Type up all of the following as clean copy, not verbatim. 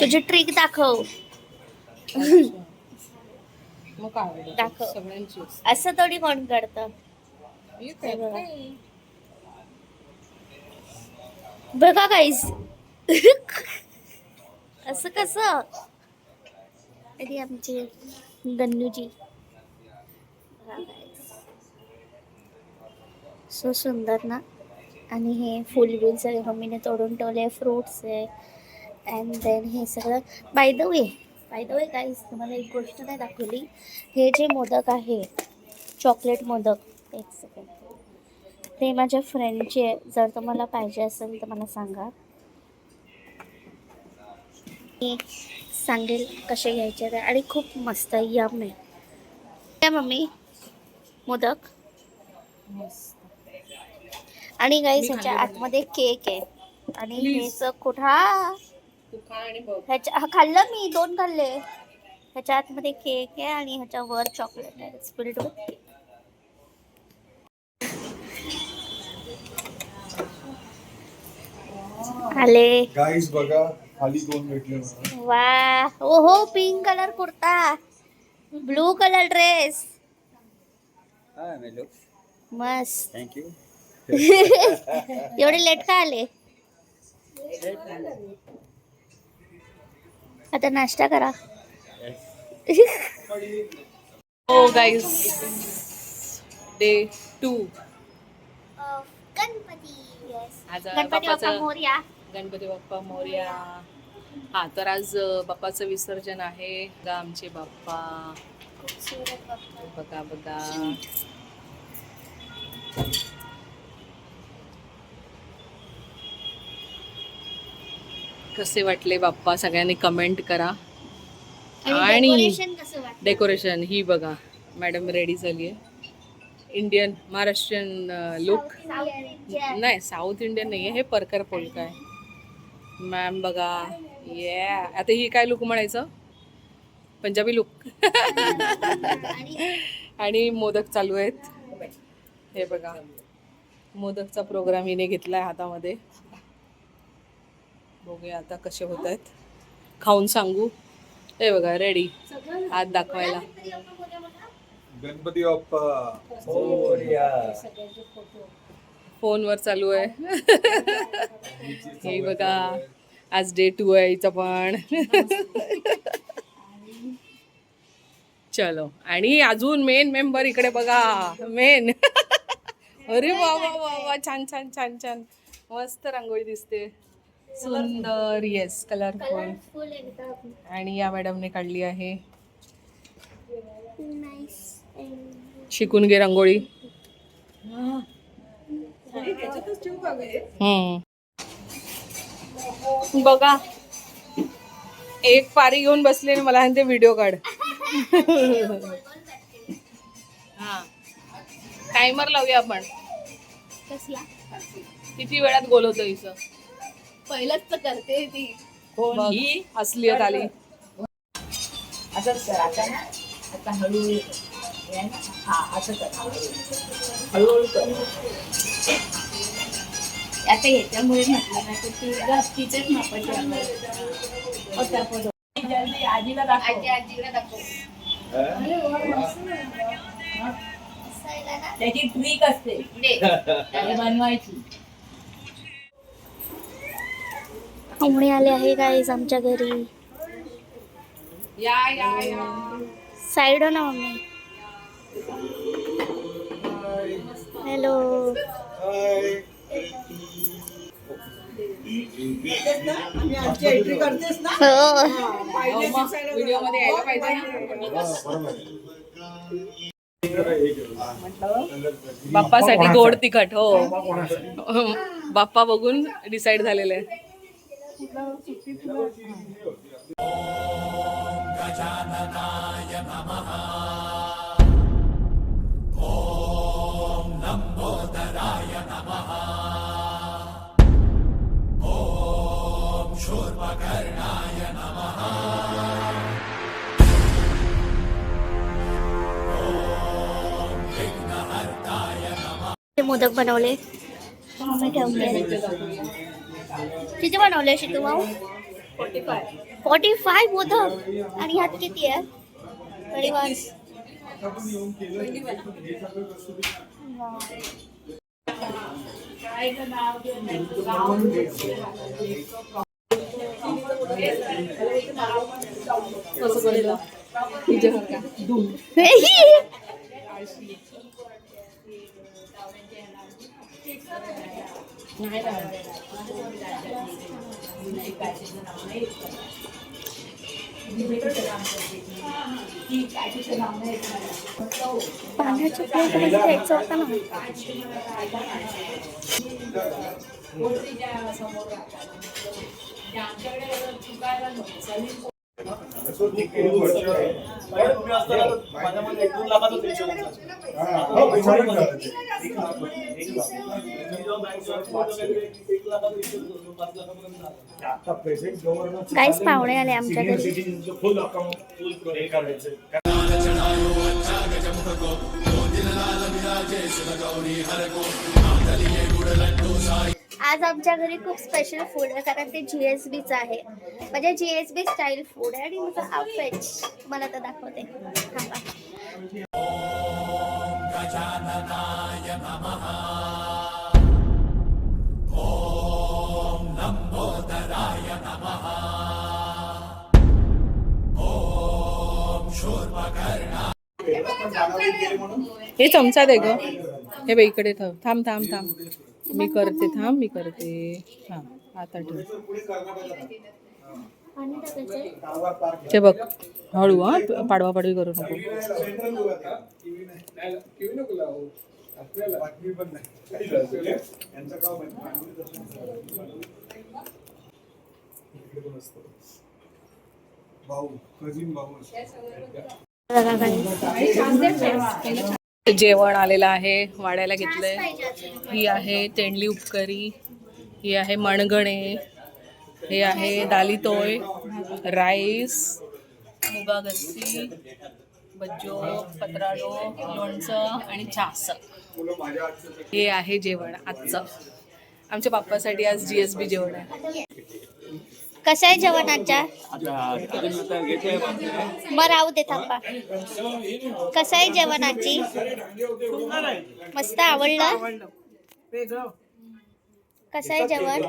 तुझी ट्रिक दाखव. मग काय दाखव. सगळ्यांची असं थोडी कोण करतं. बघा गाईस. असं कसं. अरे आमचे गन्नूजी सो सुंदर ना. आणि हे फुल बिल सगळे मम्मीने तोडून ठेवले. फ्रुट्स आहे अँड देन हे सगळं. बाय द वे गाईस, तुम्हाला एक गोष्ट नाही दाखवली. हे जे मोदक आहे चॉकलेट मोदक, एक सेकंड, ते माझ्या फ्रेंडचे. जर तुम्हाला पाहिजे असेल तर मला सांगा, मी सांगेल कसे घ्यायचे ते. आणि खूप मस्त यम आहे. काय मम्मी मोदक. आणि गाईस ह्याच्या आतमध्ये केक आहे. आणि हेच कुठं ह्याच्या खाल्लं मी 2 खाल्ले. ह्याच्या आतमध्ये केक आहे आणि ह्याच्या वर चॉकलेट आहे. Spilled with cake. आले गाईस बघा, खाली 2 भेटले मला. वा. ओहो, pink colour kurta, blue colour dress. मस्त. थँक्यू. एवढे लेट का आले. आता नाश्ता करा. हो गाईज, डे 2. गणपती. आज गणपती बाप्पा मोरया. गणपती बाप्पा मोरया. हा, तर आज बाप्पाचं विसर्जन आहे. बघा आमचे बाप्पा, खूपसूरत बाप्पा. बघा बघा. कसे वाटले बाप्पा, सगळ्यांनी कमेंट करा. आणि डेकोरेशन कसं वाटतं. डेकोरेशन ही बघा, मॅडम रेडी झाली आहे. Indian Maharashtrian look. नाही, साऊथ इंडियन नाही आहे, हे परकर पोलका आहे. मॅम बघा. ये आता ही काय लुक म्हणायचं, पंजाबी लुक. आणि मोदक चालू आहेत. हे बघा, मोदकचा प्रोग्राम हिने घेतलाय हातामध्ये. बघूया आता कसे होत आहेत, खाऊन सांगू. हे बघा रेडी हात दाखवायला. गणपती बाप्पा मोरया. फोनवर चालू आहे. हे बघा, आज डे 2 आहे हिचा पण. चलो. आणि अजून मेन मेंबर इकडे बघा, मेन. अरे वा वा वा वा, छान छान छान छान, मस्त रांगोळी दिसते, सुंदर. Yes, colourful. आणि या मॅडमने काढली आहे. शिकून घे रांगोळी. बघा, एक पारी घेऊन बसले आणि मला ते व्हिडिओ काढ. हा, टायमर लावूया आपण. किती वेळात बोलवतो हिचं. पहिलंच तर करते ती. ही असलियत आली. असंच कर आता ना. आता हळूहळू. हा, असं कर, हळूहळू कर. आता याच्यामुळे म्हटलं ना की ती जास्तीचेच मापाची आजीला दाखव. आजीला दाखव. त्याची ट्रिक असते बनवायची. पाहुणे आले आहे गाईज आमच्या घरी. या या या. साईड हो ना मम्मी. हॅलो. व्हिडिओ मध्ये यायला पाहिजे ना. बाप्पासाठी गोड तिखट. हो, बाप्पा बघून डिसाईड झालेलं आहे. गजाननाय नमः. ओम लंबोदराय नमः. ओम शूर्पकर्णाय नमः. ओम मोदक बनवले. मी ठेवते. किती बनवले शितू भाऊ? 45 मोदक. आणि ह्यात किती आहे? 21. पाण्याच्या प्लेटमध्ये घ्यायचं होतं ना. गाईस पाहुणे आले आमच्या घरी. आज आमच्या घरी खूप स्पेशल फूड आहे कारण ते GSBचं आहे. म्हणजे GSB स्टाईल फूड आहे आणि माझं आउटफिट मला तर दाखवते. हे चमचा दे ग. हे बाई इकडे थांब थांब थांब. मी करते. हां आता ठेव. ते बघ हळू. पाडवा पाडवी करू नको. जेवण आलेलं आहे. वाढायला घेतलंय. ही आहे तेंडली उपकरी. ही आहे मणगणे. हे आहे दाली तोय, राईस, मुगा गस्सी, बज्जो, पत्राडो, लोणचं आणि छास. हे आहे जेवण आजचं. आमच्या बाप्पासाठी आज GSB जेवण आहे. कसं आहे जेवण आजच्या? बरं राहू दे थांबा. कसं आहे जेवण आजची? मस्त आवडलं. कसं आहे जेवण?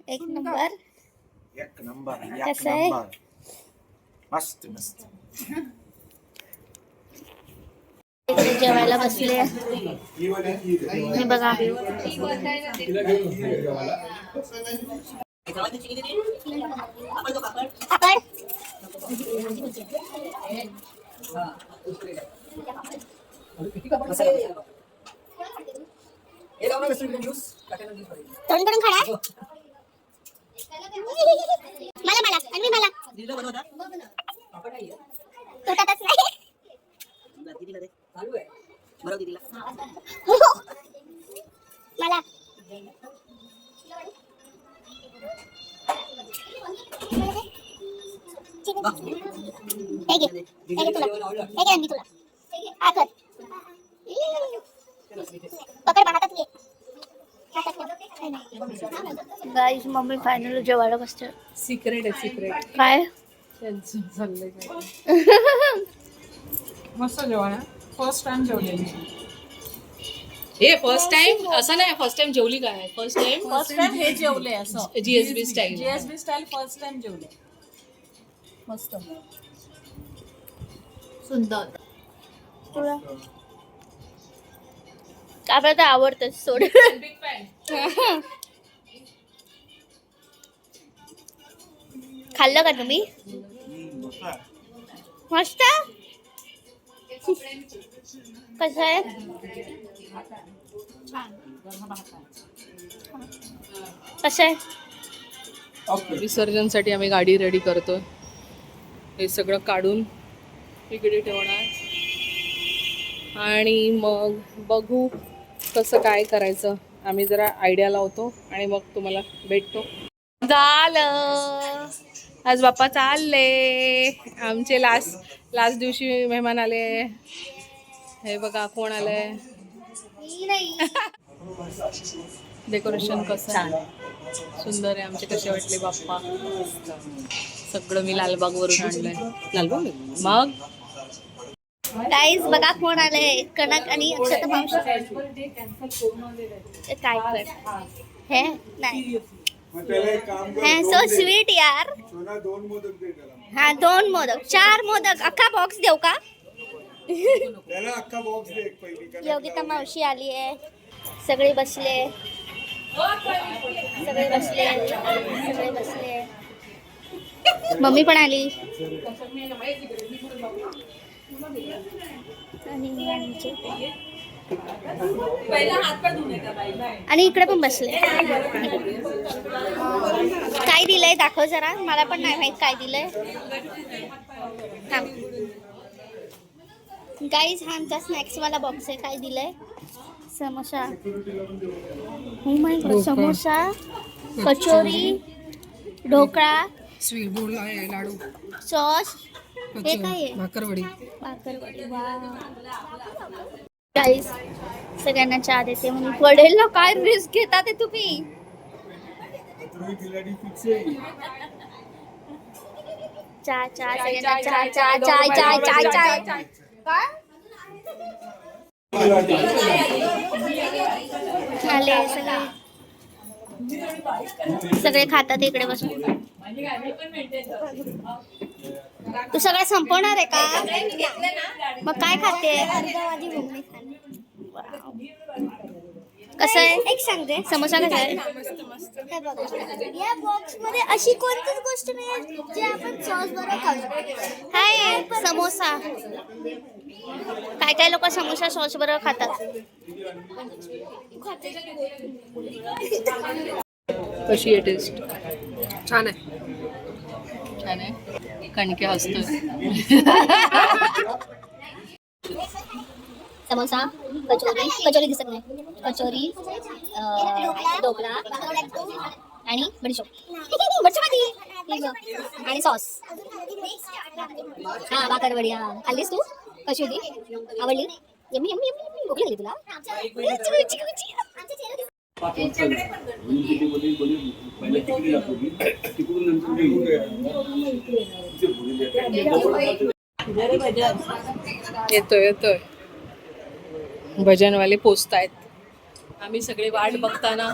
एक नंबर. कसं आहे? मस्त मस्त. इकडे जेवायला बसले. हे बघा तोंड करून खा. मला आणि मला तोटातच नाही. मला गाईस मम्मी फायनल जेवायला बसते. सिक्रेट आहे सिक्रेट. काय चाललंय मस्त जेवण आहे. फर्स्ट टाइम जेवलेली. हे फर्स्ट टाइम असं नाही. फर्स्ट टाइम जेवली काय? फर्स्ट टाइम हे जेवले असं GSB style. GSB style first time जेवले. मस्त सुंदर. तुला आपल्याला तर आवडतं सोड. खाल्लं का तुम्ही? मस्त. कसं आहे? कसं आहे? विसर्जनसाठी आम्ही गाडी रेडी करतोय. हे सगळं काढून इकडे ठेवणार आणि मग बघू कसं काय करायचं. आम्ही जरा आयडिया लावतो आणि मग तुम्हाला भेटतो. झालं. आज बाप्पा चालले. आमचे लास्ट दिवशी मेहमान आले. हे बघा कोण आलंय. मी नाही. डेकोरेशन कसं आहे? सुंदर आहे. आमचे कसे वाटले बाप्पा? सगळं मी लालबागवरून आणलंय. लालबाग मग गाईज बघा कोण आलंय. कनक आणि अक्षता मावशी. काय कर हे नाही हे सो स्वीट यार. सोना 2 मोदक दे त्याला. हा 2 मोदक 4 मोदक अख्खा बॉक्स देऊ का? त्याला अख्खा बॉक्स दे एक पहिली. योगिता मावशी आली आहे. सगळे बसले. सगळे बसले. सगळे बसले. मम्मी पण आली. आणि इकडे पण बसले. काय दिलंय दाखव जरा. मला पण नाही माहित काय दिलंय. गाईज हा आमचा स्नॅक्स वाला बॉक्स आहे. काय दिलंय? समोसा. हो माय गॉड. समोसा, कचोरी, ढोकळा, स्वीट बोल आहे, लाडू, सॉस. हे काय आहे? भाकरवडी. भाकरवडी. गाईज सगळ्यांना चहा देते म्हणून पडेल ना. काय रिस्क घेता ते तुम्ही? चहा चहा सगळ्यांना चहा चहा चाय चाय चाय चाय काय आले सगळे. सगळे खातात इकडे बसून. तू सगळं संपवणार आहे का? मग काय खाते? कसं आहे? एक सांगते. समोसा कसा आहे? या बॉक्स मध्ये अशी कोणतीच गोष्ट नाही जी आपण सॉस बरोबर खाऊ शकतो. हाय समोसा. काय काय लोक समोसा सॉस बरोबर खातात. कशी आहे टेस्ट? छान आहे. छान आहे. कणके हसतोय. समोसा, कचोरी. कचोरी दिसत नाही. कचोरी, ढोकळा आणि बडीशोप. आणि सॉस. हा भाकरवडी. हा खाल्लीस तू? कशी होती? आवडली? Yummy yummy yummy. भूक लागली तुला? येतोय येतोय. भजनवाले पोचतायत. आम्ही सगळे वाट बघताना.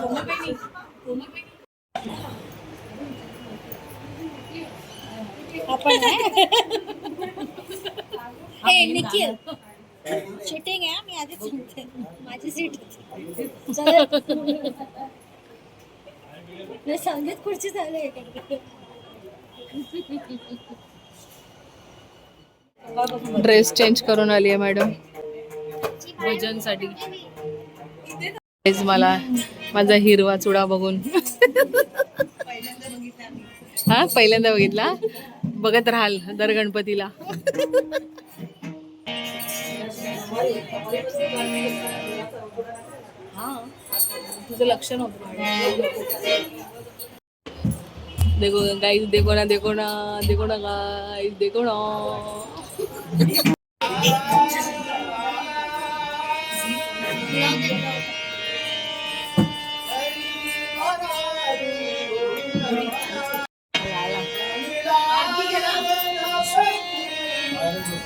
हे निखिल चिटिंग आहे. मी आधीच सांगते माझी सीट संगीत खुर्ची झाली. ड्रेस चेंज करून आली आहे मॅडम भजनसाठी. मला माझा हिरवा चुडा बघून हा पहिल्यांदा बघितला. बघत राहाल दर गणपतीला. तुझं लक्ष नव्हतं. देखो गाइस, देखो ना देखो ना देखो ना गाइस, देखो ना.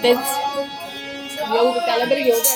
तेच येऊ त्याला तरी घेऊ द्या.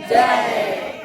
जय